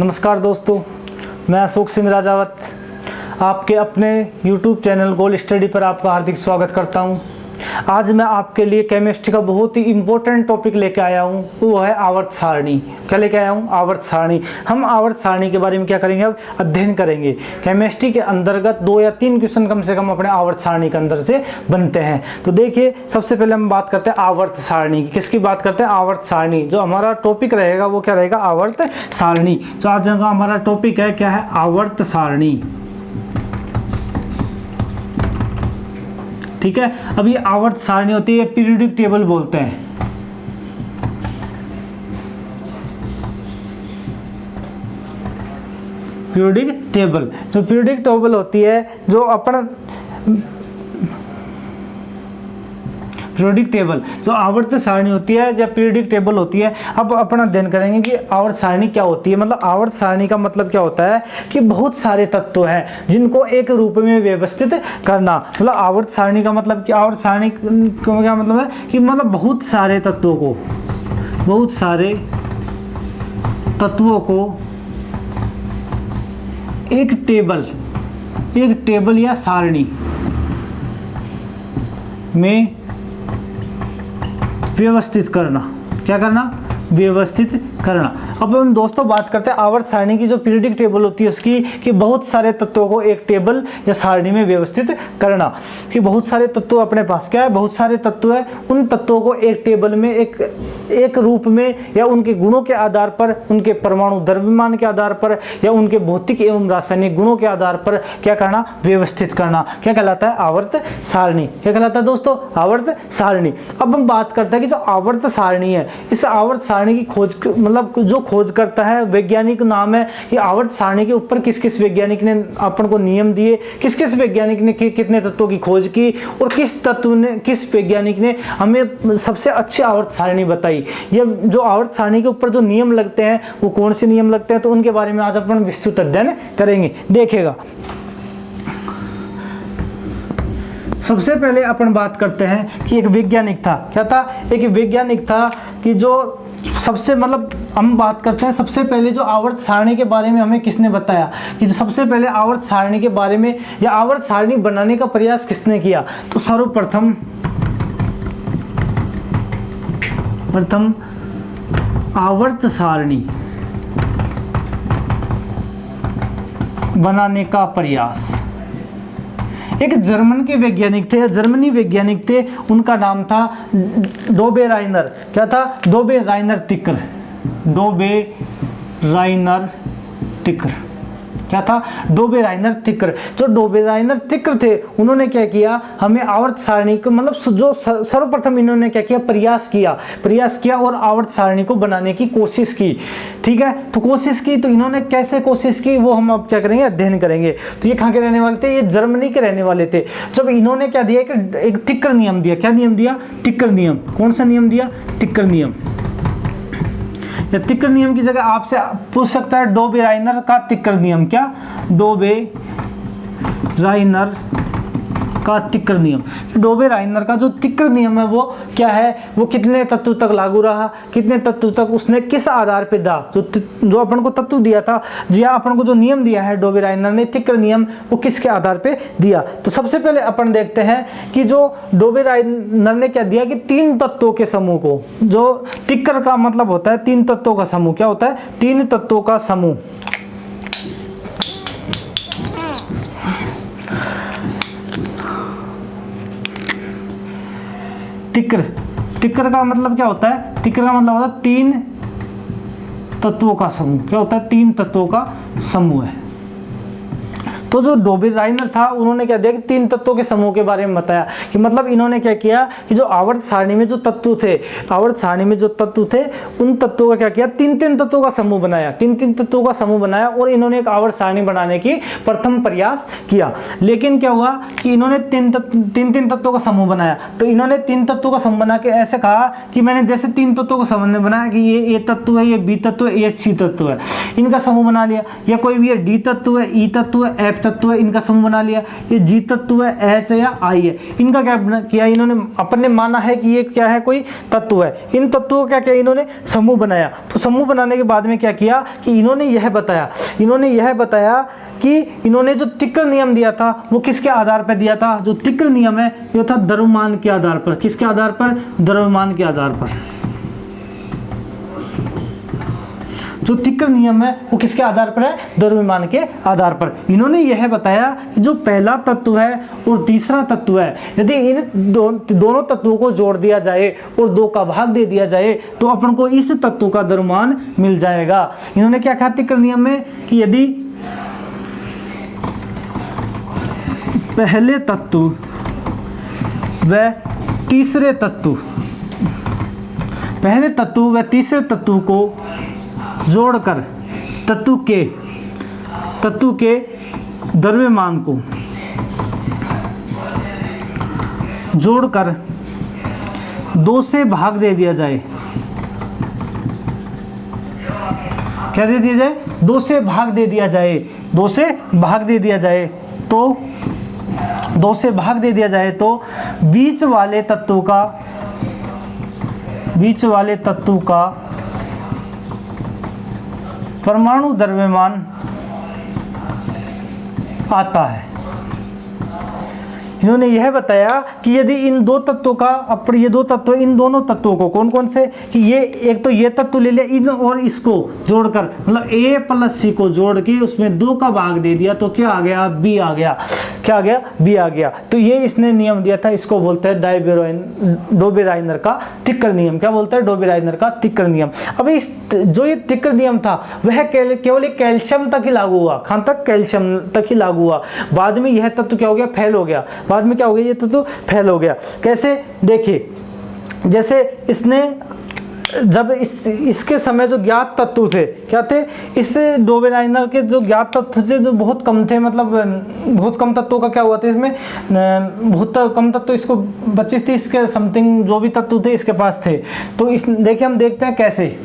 नमस्कार दोस्तों, मैं अशोक सिंह राजावत आपके अपने YouTube चैनल गोल स्टडी पर आपका हार्दिक स्वागत करता हूं। आज मैं आपके लिए केमिस्ट्री का बहुत ही इम्पोर्टेंट टॉपिक लेकर आया हूं, वो है आवर्त सारणी। क्या लेकर आया हूं? आवर्त सारणी। हम आवर्त सारणी के बारे में क्या करेंगे? अब अध्ययन करेंगे। केमिस्ट्री के अंतर्गत 2 या 3 क्वेश्चन कम से कम अपने आवर्त सारणी के अंदर से बनते हैं। तो देखिए, सबसे पहले हम बात करते हैं आवर्त सारणी की। किसकी बात करते हैं? आवर्त सारणी। जो हमारा टॉपिक रहेगा वो क्या रहेगा? आवर्त सारणी। तो आज का हमारा टॉपिक है क्या है? आवर्त सारणी। ठीक है। अब ये आवर्त सारणी होती है, पीरियोडिक टेबल बोलते हैं। पीरियोडिक टेबल, जो पीरियोडिक टेबल होती है, जो अपन पीरियोडिक टेबल, जो आवर्त सारणी होती है या पीरियोडिक टेबल होती है। अब अपन अध्ययन करेंगे कि आवर्त सारणी क्या होती है। मतलब आवर्त सारणी का मतलब क्या होता है कि बहुत सारे तत्व हैं जिनको एक रूप में व्यवस्थित करना। मतलब आवर्त सारणी का मतलब क्या? आवर्त सारणी का क्या मतलब है कि मतलब बहुत सारे तत्वों को एक टेबल या सारणी में व्यवस्थित करना। क्या करना? व्यवस्थित करना। अब हम दोस्तों बात करते हैं आवर्त सारणी की। जो पीरियोडिक टेबल होती है उसकी कि बहुत सारे तत्वों को एक टेबल या सारणी में व्यवस्थित करना। कि बहुत सारे तत्व अपने पास क्या है? बहुत सारे तत्व है। उन तत्वों को एक टेबल में एक रूप में या उनके गुणों के आधार पर, उनके परमाणु द्रव्यमान के आधार पर या उनके भौतिक एवं रासायनिक गुणों के आधार पर क्या करना? व्यवस्थित करना। क्या कहलाता है? आवर्त सारणी। क्या कहलाता है दोस्तों? आवर्त सारणी। अब हम बात करते हैं कि जो आवर्त सारणी है, इस आवर्त सारणी की खोज, मतलब जो खोज करता है वैज्ञानिक नाम है कि आवर्त सारणी के ऊपर किस किस वैज्ञानिक ने अपन को नियम दिए, किस किस वैज्ञानिक ने कितने तत्वों की खोज की और किस वैज्ञानिक ने हमें सबसे अच्छी आवर्त सारणी बताई। ये जो आवर्त सारणी के ऊपर जो नियम लगते हैं वो कौन से नियम लगते हैं, तो उनके बारे में आज अपन विस्तृत अध्ययन करेंगे। देखिएगा, सबसे पहले अपन बात करते हैं कि एक वैज्ञानिक था। क्या था? एक वैज्ञानिक था कि जो सबसे, मतलब हम बात करते हैं सबसे पहले जो आवर्त सारणी के बारे में हमें किसने बताया कि जो सबसे पहले आवर्त सारणी के बारे में या आवर्त सारणी बनाने का प्रयास किसने किया? तो सर्वप्रथम आवर्त सारणी बनाने का प्रयास एक जर्मन के वैज्ञानिक थे, जर्मनी वैज्ञानिक थे। उनका नाम था डोबे राइनर। क्या था? डोबे राइनर तिकर। क्या था? डोबे राइनर तिकर। जो डोबे राइनर तिकर थे, उन्होंने क्या किया? हमें आवर्त सारणी को, मतलब जो सर्वप्रथम इन्होंने क्या किया? प्रयास किया और आवर्त सारणी को बनाने की कोशिश की। ठीक है, तो कोशिश की, तो इन्होंने कैसे कोशिश की वो हम अब क्या करेंगे? अध्ययन करेंगे। तो ये कहाँ के रहने वाले थे? ये जर्मनी के रहने वाले थे। जब इन्होंने क्या दिया? एक तिकर नियम दिया। क्या नियम दिया? तिकर नियम। कौन सा नियम दिया? तिकर नियम। या तिकर नियम की जगह आपसे पूछ सकता है डोबे राइनर का तिकर नियम। क्या? डोबे राइनर का तिकर नियम। डोबे राइनर का जो तिकर नियम है वो क्या है? वो कितने तत्व तक लागू रहा, कितने तत्व तक उसने किस आधार पे दा, जो अपन को तत्व दिया था, जी अपन को जो नियम दिया है डोबे राइनर ने, तिकर नियम, वो किसके आधार पे दिया? तो सबसे पहले अपन देखते हैं कि जो डोबे राइनर ने क्या दिया कि 3 तत्वों के समूह को, जो तिकर का मतलब होता है 3 तत्वों का समूह। क्या होता है? 3 तत्वों का समूह। तिकर का मतलब क्या होता है? तिकर का मतलब होता है 3 तत्वों का समूह। क्या होता है? 3 तत्वों का समूह है। तो जो डोबे राइनर था, उन्होंने क्या दिया कि 3 तत्वों के समूह के बारे में बताया। कि मतलब इन्होंने क्या किया कि जो आवर्त सारणी में जो तत्व थे, उन तत्वों का क्या किया? 3 तत्वों का समूह बनाया। 3 तत्वों का समूह बनाया और इन्होंने एक आवर्त सारणी बनाने की प्रथम प्रयास किया। लेकिन क्या हुआ कि इन्होंने 3 तत्वों का समूह बनाया। तो इन्होंने 3 तत्वों का समूह बना के ऐसे कहा कि मैंने जैसे 3 तत्वों का समूह बनाया कि ये ए तत्व है, ये बी तत्व है, ये सी तत्व है, इनका समूह बना लिया। या कोई भी ये डी तत्व है, ई तत्व है, एफ F तत्व है, इनका समूह बना लिया। ये G तत्व है, H है या I है, इनका क्या किया इन्होंने, अपन ने माना है कि ये क्या है, कोई तत्व है। इन तत्वों का क्या किया इन्होंने, समूह बनाया। तो समूह बनाने के बाद में क्या किया कि इन्होंने यह बताया कि इन्होंने जो तिक्र नियम दिया था वो किसके आधार पर दिया था। जो तिक्र नियम है ये था द्रव्यमान के आधार पर। किसके आधार पर, द्रव्यमान के आधार पर। जो तिक्र नियम है वो किसके आधार पर है, द्रव्यमान के आधार पर। इन्होंने यह बताया कि जो पहला तत्व है और तीसरा तत्व है, यदि इन दोनों तत्वों को जोड़ दिया जाए और 2 का भाग दे दिया जाए तो अपन को इस तत्व का द्रव्यमान मिल जाएगा। इन्होंने क्या कहा तिक्र नियम में कि यदि पहले तत्व व तीसरे तत्व, पहले तत्व व तीसरे तत्व को जोड़कर तत्व के द्रव्यमान को जोड़कर 2 से भाग दे दिया जाए। क्या दे दिया जाए, 2 से भाग दे दिया जाए। 2 से भाग दे दिया जाए तो 2 से भाग दे दिया जाए तो बीच वाले तत्व का परमाणु द्रव्यमान आता है। इन्होंने यह बताया कि यदि इन 2 तत्वों का, अब ये 2 तत्व, इन दोनों तत्वों को कौन कौन से, कि ये एक तो ये तत्व ले लिया, इन और इसको जोड़कर, मतलब A प्लस C को जोड़ के उसमें 2 का भाग दे दिया तो क्या आ गया, B आ गया। क्या आ गया, B आ गया। तो ये इसने नियम दिया था, इसको बोलते हैं डोबेराइनर का तिक्र नियम। क्या बोलते हैं, डोबेराइनर का तिक्र नियम। अब इस जो ये तिक्र नियम था वह केवल कैल्शियम तक ही लागू हुआ, कहाँ तक, कैल्शियम तक ही लागू हुआ। बाद में यह तत्व क्या हो गया, फेल हो गया। बाद में क्या हो गया, ये तत्व फेल हो गया। कैसे, देखिए, जैसे इसने जब इसके समय जो ज्ञात तत्व थे, क्या थे, इस डोबेराइनर के जो ज्ञात तत्व थे जो बहुत कम थे, मतलब बहुत कम तत्वों का क्या हुआ था इसमें, बहुत कम तत्व, इसको 25-30 के समथिंग जो भी तत्व थे इसके पास थे। तो इस देखिए हम देखते हैं कैसे।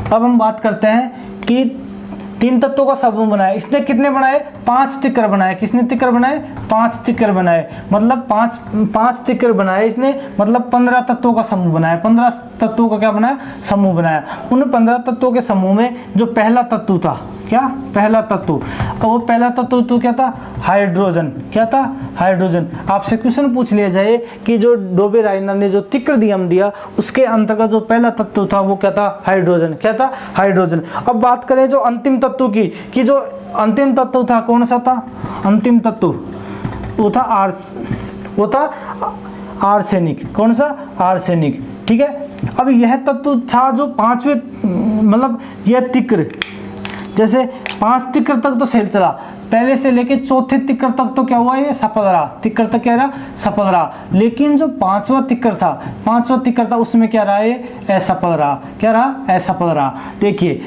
अब हम बात करते हैं कि 3 तत्वों का समूह बनाया। इसने कितने बनाए, 5 तिक्र बनाए। किसने तिक्र बनाए, 5 तिक्र बनाए। मतलब 5 तिक्र बनाए इसने, मतलब 15 तत्वों का समूह बनाया। 15 तत्वों का क्या बनाया, समूह बनाया। उन 15 तत्वों के समूह में जो पहला तत्व था, क्या, पहला तत्व, और वो पहला तत्व तो क्या था, हाइड्रोजन। क्या था, हाइड्रोजन। आपसे क्वेश्चन पूछ लिया जाए कि जो डोबेराइनर ने जो तिक्र नियम दिया उसके अंतर्गत जो पहला तत्व था वो क्या था, हाइड्रोजन। क्या था, हाइड्रोजन। अब बात करें जो अंतिम तत्व की, कि जो अंतिम तत्व था कौन सा था, अंतिम तत्व वो था आर्सेनिक। कौन सा, आर्सेनिक। ठीक है। अब यह तत्व था जो 5वें, मतलब यह तिक्र, जैसे 5 तिक्र तक तो सही चला, पहले से लेके 4थे तिक्र तक तो क्या हुआ, ये सफल रहा। तिक्र तक क्या रहा, सफल रहा। लेकिन जो 5वां तिक्र था उसमें क्या रहा, ये असफल रहा। क्या रहा, असफल रहा। देखिए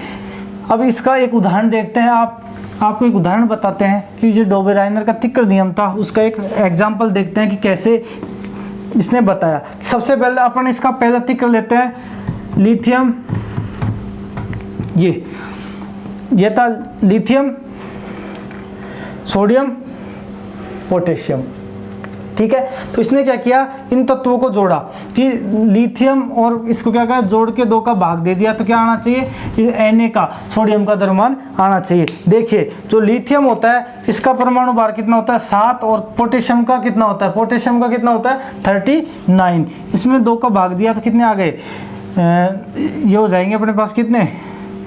अब इसका एक उदाहरण देखते हैं। आपको एक उदाहरण बताते हैं कि जो डोबेराइनर का तिक्र नियम था उसका एक एग्जाम्पल देखते हैं कि कैसे इसने बताया। सबसे पहले अपन इसका पहला तिक्र लेते हैं, लिथियम। ये था लिथियम, सोडियम, पोटेशियम। ठीक है। तो इसने क्या किया, इन तत्वों को जोड़ा कि लिथियम और इसको क्या करा, जोड़ के 2 का भाग दे दिया तो क्या आना चाहिए, Na का, सोडियम का द्रव्यमान आना चाहिए। देखिए जो लिथियम होता है इसका परमाणु भार कितना होता है, 7, और पोटेशियम का कितना होता है, 39। इसमें 2 का भाग दिया तो कितने आ गए, ये हो जाएंगे अपने पास कितने,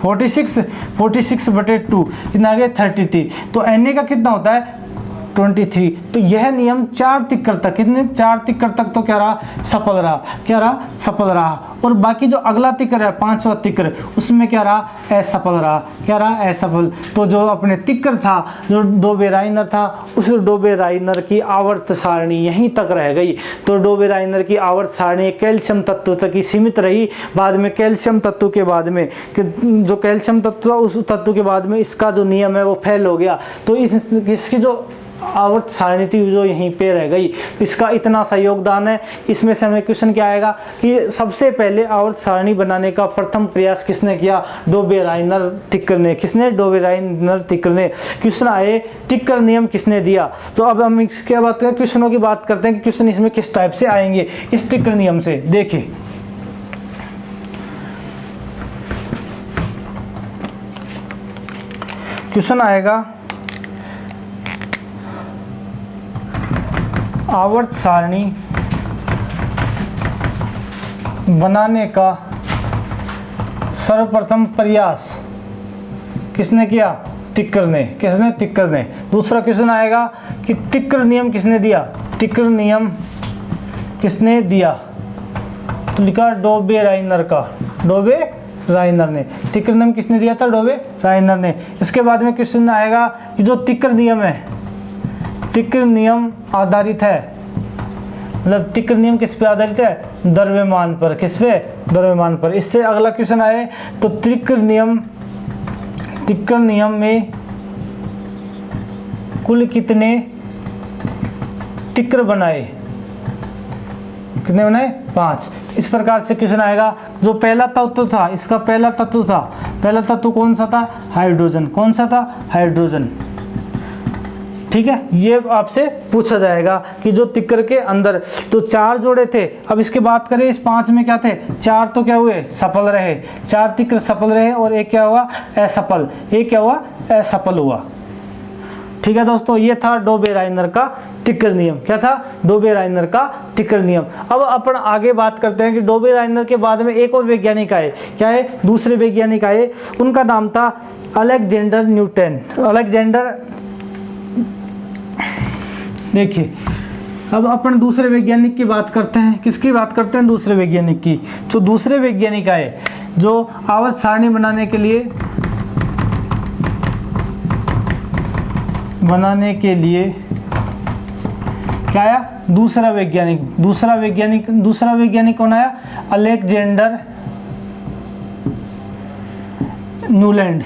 46/2 कितना आ गया, 33। तो Na का कितना होता है, 23। तो यह नियम 4 तिक्र तक, कितने, 4 तिक्र तक तो क्या रहा, सफल रहा। क्या रहा, सफल रहा। और बाकी जो अगला तिक्र है 5वां तिक्र, उसमें क्या रहा, असफल रहा। क्या रहा, असफल। तो जो अपने तिक्र था, जो डोबेराइनर था, उस डोबेराइनर की आवर्त सारणी यहीं तक रह गई। तो डोबेराइनर की आवर्त सारणी कैल्शियम तत्व तक ही सीमित रही। बाद में कैल्शियम तत्व के बाद में, जो कैल्शियम तत्व उस तत्व के बाद में इसका जो नियम है वो फेल हो गया। तो इसकी जो आवर्त सारणी थी जो यहीं पे रह गई। इसका इतना सा योगदान है। इसमें से हमें क्वेश्चन क्या आएगा कि सबसे पहले आवर्त सारणी बनाने का प्रथम प्रयास किसने किया? डोबेराइनर तिकर ने। किसने? डोबेराइनर तिकर ने। क्वेश्चन आए तिकर नियम किसने दिया? तो अब हम इसके बात करें, क्वेश्चनों की बात करते हैं कि क्वेश्चन इसमें किस टाइप से आएंगे इस तिकर नियम से। देखिए क्वेश्चन आएगा आवर्त सारणी बनाने का सर्वप्रथम प्रयास किसने किया? तिकर ने। किसने? तिकर ने। दूसरा क्वेश्चन आएगा कि तिकर नियम किसने दिया? तिकर नियम किसने दिया? तो लिखा डोबेराइनर का। डोबेराइनर ने। तिकर नियम किसने दिया था? डोबेराइनर ने। इसके बाद में क्वेश्चन आएगा कि जो तिकर नियम है, तिकर नियम आधारित है, मतलब तिकर नियम किस पे आधारित है? द्रव्यमान पर। किस पे? द्रव्यमान पर। इससे अगला क्वेश्चन आए तो तिकर नियम में कुल कितने तिकर बनाए? कितने बनाए? 5। इस प्रकार से क्वेश्चन आएगा। जो पहला तत्व था, इसका पहला तत्व था, पहला तत्व कौन सा था? हाइड्रोजन। कौन सा था? हाइड्रोजन। ठीक है, ये आपसे पूछा जाएगा कि जो तिकर के अंदर तो 4 जोड़े थे। अब इसके बात करें इस 5 में क्या थे? 4 तो क्या हुए? सफल रहे। 4 तिकर सफल रहे और एक क्या हुआ? असफल। एक क्या हुआ? असफल हुआ। ठीक है दोस्तों, ये था डोबेराइनर का तिकर नियम। क्या था? डोबेराइनर का तिकर नियम। अब अपन आगे बात करते हैं कि डोबेराइनर के बाद में एक और वैज्ञानिक आए। क्या है? दूसरे वैज्ञानिक आए, उनका नाम था अलेक्जेंडर न्यूटन। अलेक्जेंडर, देखिए अब अपन दूसरे वैज्ञानिक की बात करते हैं। किसकी बात करते हैं? दूसरे वैज्ञानिक की। जो दूसरे वैज्ञानिक आए जो आवर्त सारणी बनाने के लिए क्या आया? दूसरा वैज्ञानिक कौन आया? Alexander Newland.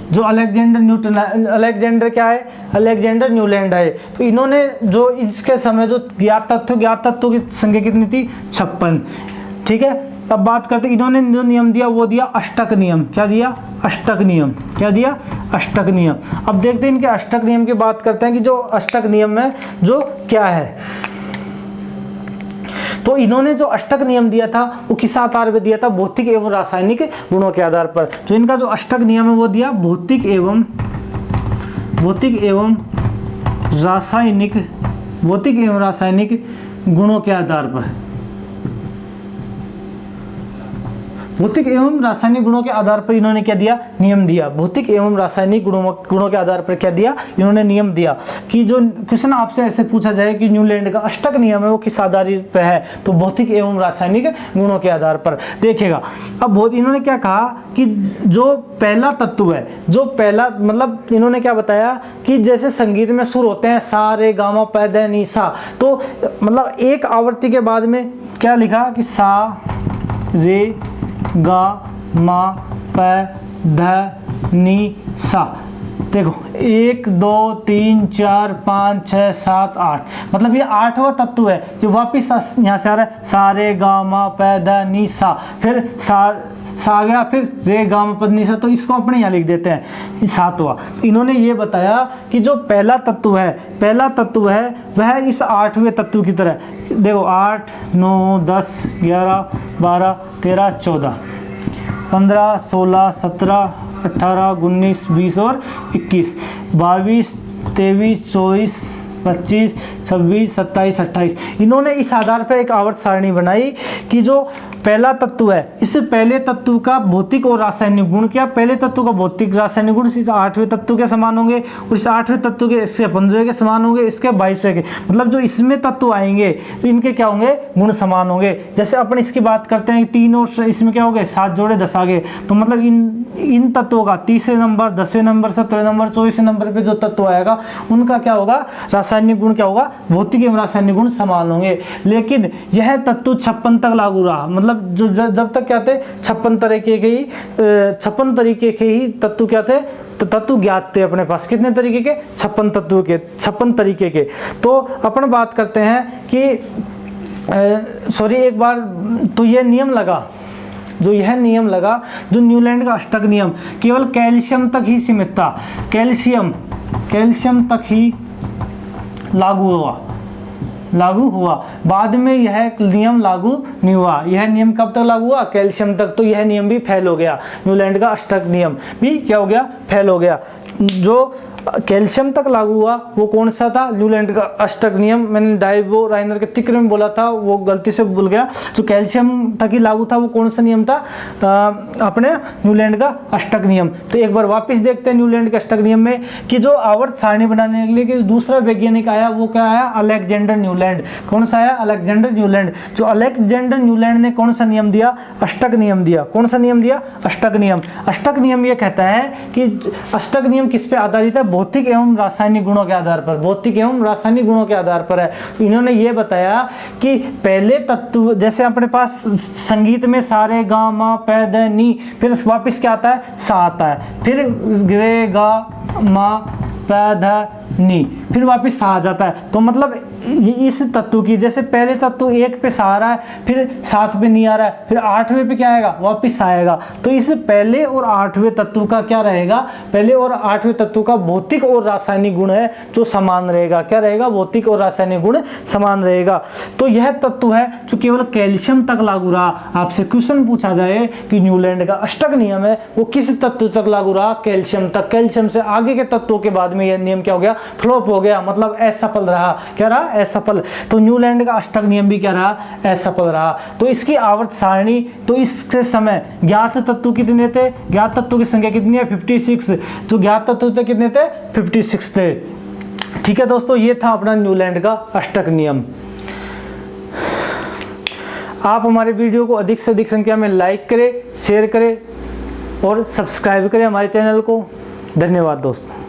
जो अलेक्जेंडर क्या है? अलेक्जेंडर न्यूलैंड है। तो इन्होंने जो इसके समय जो ज्ञात तत्वों की संख्या कितनी थी? 56। ठीक है, तब बात करते इन्होंने जो नियम दिया वो दिया अष्टक नियम। क्या दिया? अष्टक नियम। क्या दिया? अष्टक नियम। अब देखते हैं इनके अष्टक नियम की बात करते हैं कि जो अष्टक नियम है जो क्या है। तो इन्होंने जो अष्टक नियम दिया था वो किस आधार पर दिया था? भौतिक एवं रासायनिक गुणों के आधार पर। तो इनका जो अष्टक नियम है वो दिया भौतिक एवं रासायनिक गुणों के आधार पर। भौतिक एवं रासायनिक गुणों के आधार पर इन्होंने क्या दिया? नियम दिया। भौतिक एवं रासायनिक गुणों के आधार पर क्या दिया? इन्होंने नियम दिया कि जो क्वेश्चन आपसे ऐसे पूछा जाए कि न्यूलैंड का अष्टक नियम है वो किस आधार पर है? तो भौतिक एवं रासायनिक गुणों के आधार पर। देखिएगा अब इन्होंने क्या कहा कि जो पहला तत्व है, जो पहला मतलब इन्होंने क्या बताया कि जैसे संगीत में सुर होते हैं सा रे गा मा पा धा नी सा, तो मतलब एक आवृत्ति के बाद में क्या लिखा कि सा रे गा मा प ध नी सा। देखो 1 2 3 4 5 6 7 8, मतलब ये 8वां तत्व है जो वापिस यहाँ से आ रहा है। सा रे गा मा प ध नी सा, फिर सा आ गया, फिर रे गा मा प ध नी सा, तो इसको अपने यहाँ लिख देते हैं 7वां। इन्होंने ये बताया कि जो पहला तत्व है वह इस 8वें तत्व की तरह। देखो 8 9 10 11 12 13 14 15 16 17 18 19 20 और 21 22 23 24 25 26 27 28। इन्होंने इस आधार पर एक आवर्त सारणी बनाई कि जो पहला तत्व है इससे पहले तत्व का भौतिक और रासायनिक गुण क्या? पहले तत्व का भौतिक रासायनिक गुण इस 8वें तत्व के समान होंगे और इस 8वें तत्व के इसके 15वें के समान होंगे, इसके 22वें के, मतलब जो इसमें तत्व आएंगे तो इनके क्या होंगे? गुण समान होंगे। जैसे अपन इसकी बात करते हैं 3 और इसमें क्या हो गए 7 जोड़े 10 आ गए, तो मतलब इन तत्वों का 30वें नंबर 10वें नंबर 17वें नंबर 24वें नंबर पे जो तत्व आएगा उनका क्या होगा? रासायनिक गुण क्या होगा? भौतिक एवं रासायनिक गुण समान होंगे। लेकिन यह तत्व 56 तक लागू रहा, मतलब मतलब जो जब तक क्या थे 56 तरीके के ही तत्व क्या थे, तो तत्व ज्ञात थे अपने पास। कितने तरीके के? 56 तत्व के, 56 तरीके के। तो अपन बात करते हैं कि एक बार तो यह नियम लगा, यह नियम लगा जो न्यूलैंड का अष्टक नियम, केवल कैल्शियम तक ही सीमित था, कैल्शियम तक ही लागू हुआ। बाद में यह नियम लागू नहीं हुआ। यह नियम कब तक लागू हुआ? कैल्शियम तक। तो यह नियम भी फेल हो गया, न्यूलैंड का अष्टक नियम भी क्या हो गया? फेल हो गया। जो कैल्शियम तक लागू हुआ वो कौन सा था? न्यूलैंड का अष्टक नियम। मैंने डाइवो राइनर के तिक्र में बोला था, वो गलती से भूल गया। जो कैल्शियम तक ही लागू था वो कौन सा नियम था? अपने न्यूलैंड का अष्टक नियम। तो एक बार वापस देखते हैं न्यूलैंड के अष्टक नियम में कि जो आवर्त सारणी बनाने के लिए दूसरा वैज्ञानिक आया वो क्या आया? Alexander Newland. कौन सा आया? Alexander Newland. जो अलेक्जेंडर न्यूलैंड ने कौन सा नियम दिया? अष्टक नियम दिया। कौन सा नियम दिया? अष्टक नियम। अष्टक नियम ये कहता है कि अष्टक नियम किस पे आधारित है? भौतिक एवं रासायनिक गुणों के आधार पर। भौतिक एवं रासायनिक गुणों के आधार पर है। इन्होंने ये बताया कि पहले तत्व, जैसे अपने पास संगीत में सारे गा मा पै द नी, फिर वापस क्या आता है? सा आता है, फिर रे गा मा पै ध नी, फिर वापस सा आ जाता है। तो मतलब इस तत्व की, जैसे पहले तत्व 1 पे सा आ रहा है, फिर 7 पे नहीं आ रहा है, फिर 8वें पे क्या आएगा? वापस आएगा। तो इस पहले और 8वें तत्व का क्या रहेगा? पहले और 8वें तत्व का भौतिक और रासायनिक गुण है जो समान रहेगा। क्या रहेगा? भौतिक और रासायनिक गुण समान रहेगा। तो यह तत्व है जो केवल कैल्शियम तक लागू रहा। आपसे क्वेश्चन पूछा जाए कि न्यूलैंड का अष्टक नियम है वो किस तत्व तक लागू रहा? कैल्शियम तक। कैल्शियम से आगे के तत्वों के बाद में यह नियम क्या हो गया? फ्लॉप हो गया, मतलब असफल रहा। क्या रहा? असफल। तो न्यूलैंड का अष्टक नियम भी क्या रहा? असफल रहा। तो इसकी आवर्त सारणी, तो इसके समय ज्ञात तत्व कितने थे? ज्ञात तत्वों की संख्या कितनी है? 56। तो ज्ञात तत्व थे कितने थे? 56 थे। ठीक है दोस्तों, ये था अपना न्यूलैंड का अष्टक नियम। आप हमारे वीडियो को अधिक से अधिक संख्या में लाइक करें, शेयर करें और सब्सक्राइब करें हमारे चैनल को। धन्यवाद दोस्तों।